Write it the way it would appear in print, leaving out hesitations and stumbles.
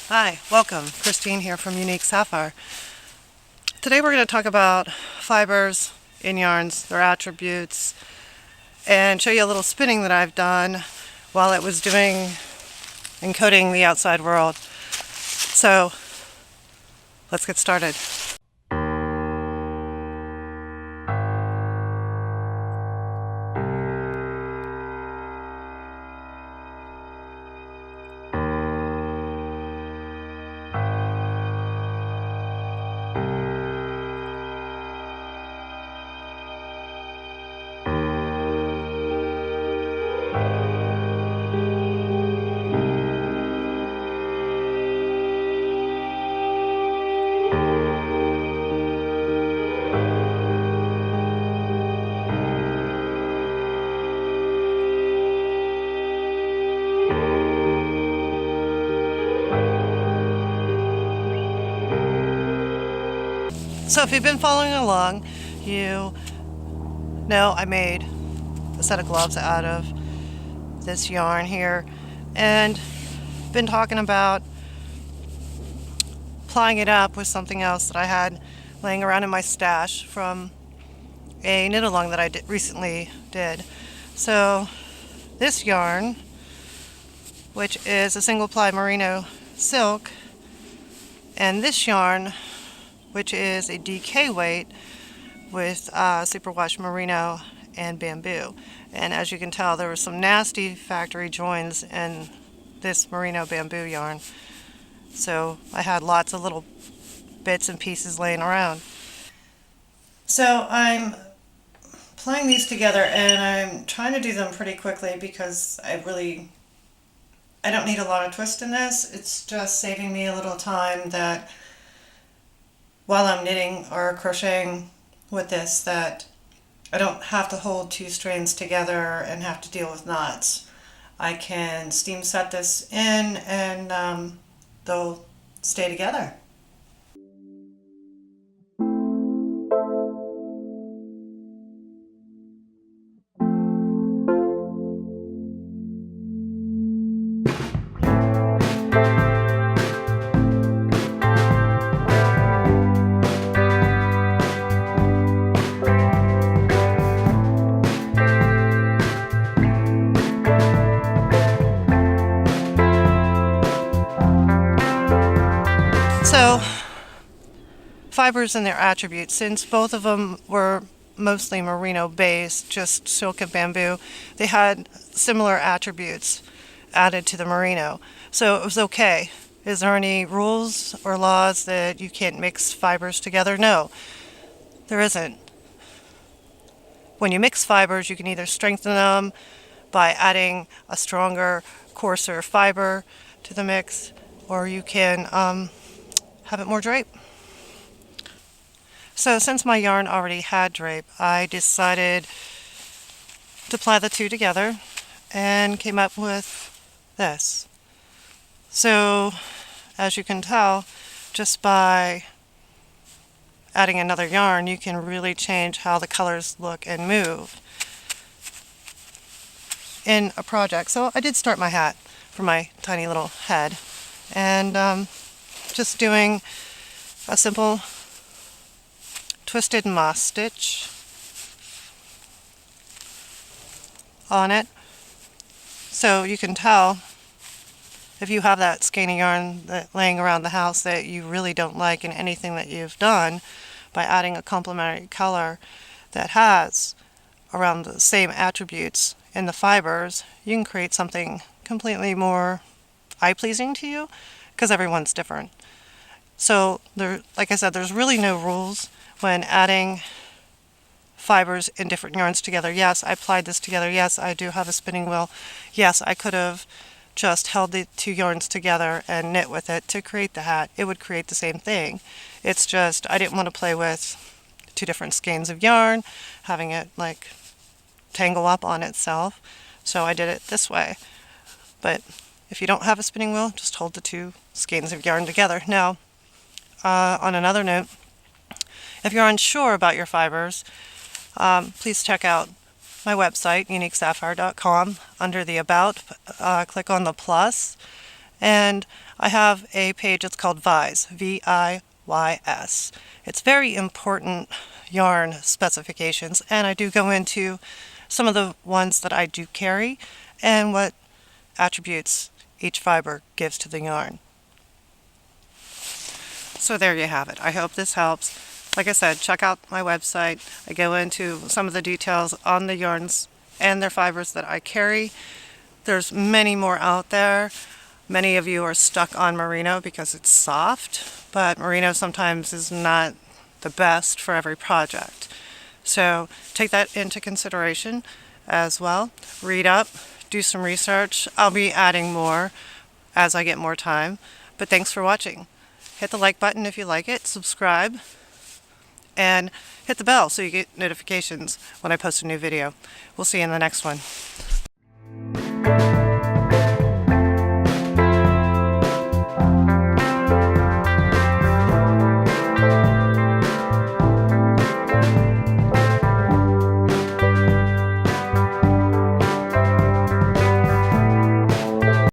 Hi, welcome. Christine here from Unique Sapphire. Today we're going to talk about fibers in yarns, their attributes, and show you a little spinning that I've done while it was doing encoding the outside world. So let's get started. So if you've been following along, you know I made a set of gloves out of this yarn here, and been talking about plying it up with something else that I had laying around in my stash from a knit along that I recently did. So this yarn, which is a single ply merino silk, and this yarn, which is a DK weight with superwash merino and bamboo. And as you can tell, there were some nasty factory joins in this merino bamboo yarn. So I had lots of little bits and pieces laying around. So I'm playing these together, and I'm trying to do them pretty quickly because I don't need a lot of twist in this. It's just saving me a little time that while I'm knitting or crocheting with this, that I don't have to hold two strands together and have to deal with knots. I can steam set this in, and they'll stay together. So, fibers and their attributes, since both of them were mostly merino based, just silk and bamboo, they had similar attributes added to the merino. So it was okay. Is there any rules or laws that you can't mix fibers together? No, there isn't. When you mix fibers, you can either strengthen them by adding a stronger, coarser fiber to the mix, or you can have it more drape. So since my yarn already had drape, I decided to ply the two together and came up with this. So as you can tell, just by adding another yarn, you can really change how the colors look and move in a project. So I did start my hat for my tiny little head, and just doing a simple twisted moss stitch on it. So you can tell if you have that skein of yarn laying around the house that you really don't like in anything that you've done, by adding a complementary color that has around the same attributes in the fibers, you can create something completely more eye-pleasing to you, because everyone's different. So like I said, there's really no rules when adding fibers in different yarns together. Yes, I plied this together. Yes, I do have a spinning wheel. Yes, I could have just held the two yarns together and knit with it to create the hat. It would create the same thing. It's just I didn't want to play with two different skeins of yarn, having it like tangle up on itself. So I did it this way. But if you don't have a spinning wheel, just hold the two skeins of yarn together. Now, on another note, if you're unsure about your fibers, please check out my website, uniquesapphire.com. Under the About, click on the plus, and I have a page, it's called Viys, V-I-Y-S. It's very important yarn specifications, and I do go into some of the ones that I do carry and what attributes each fiber gives to the yarn. So there you have it. I hope this helps. Like I said, check out my website. I go into some of the details on the yarns and their fibers that I carry. There's many more out there. Many of you are stuck on merino because it's soft, but merino sometimes is not the best for every project. So take that into consideration as well. Read up, do some research. I'll be adding more as I get more time. But thanks for watching. Hit the like button if you like it, subscribe, and hit the bell so you get notifications when I post a new video. We'll see you in the next one.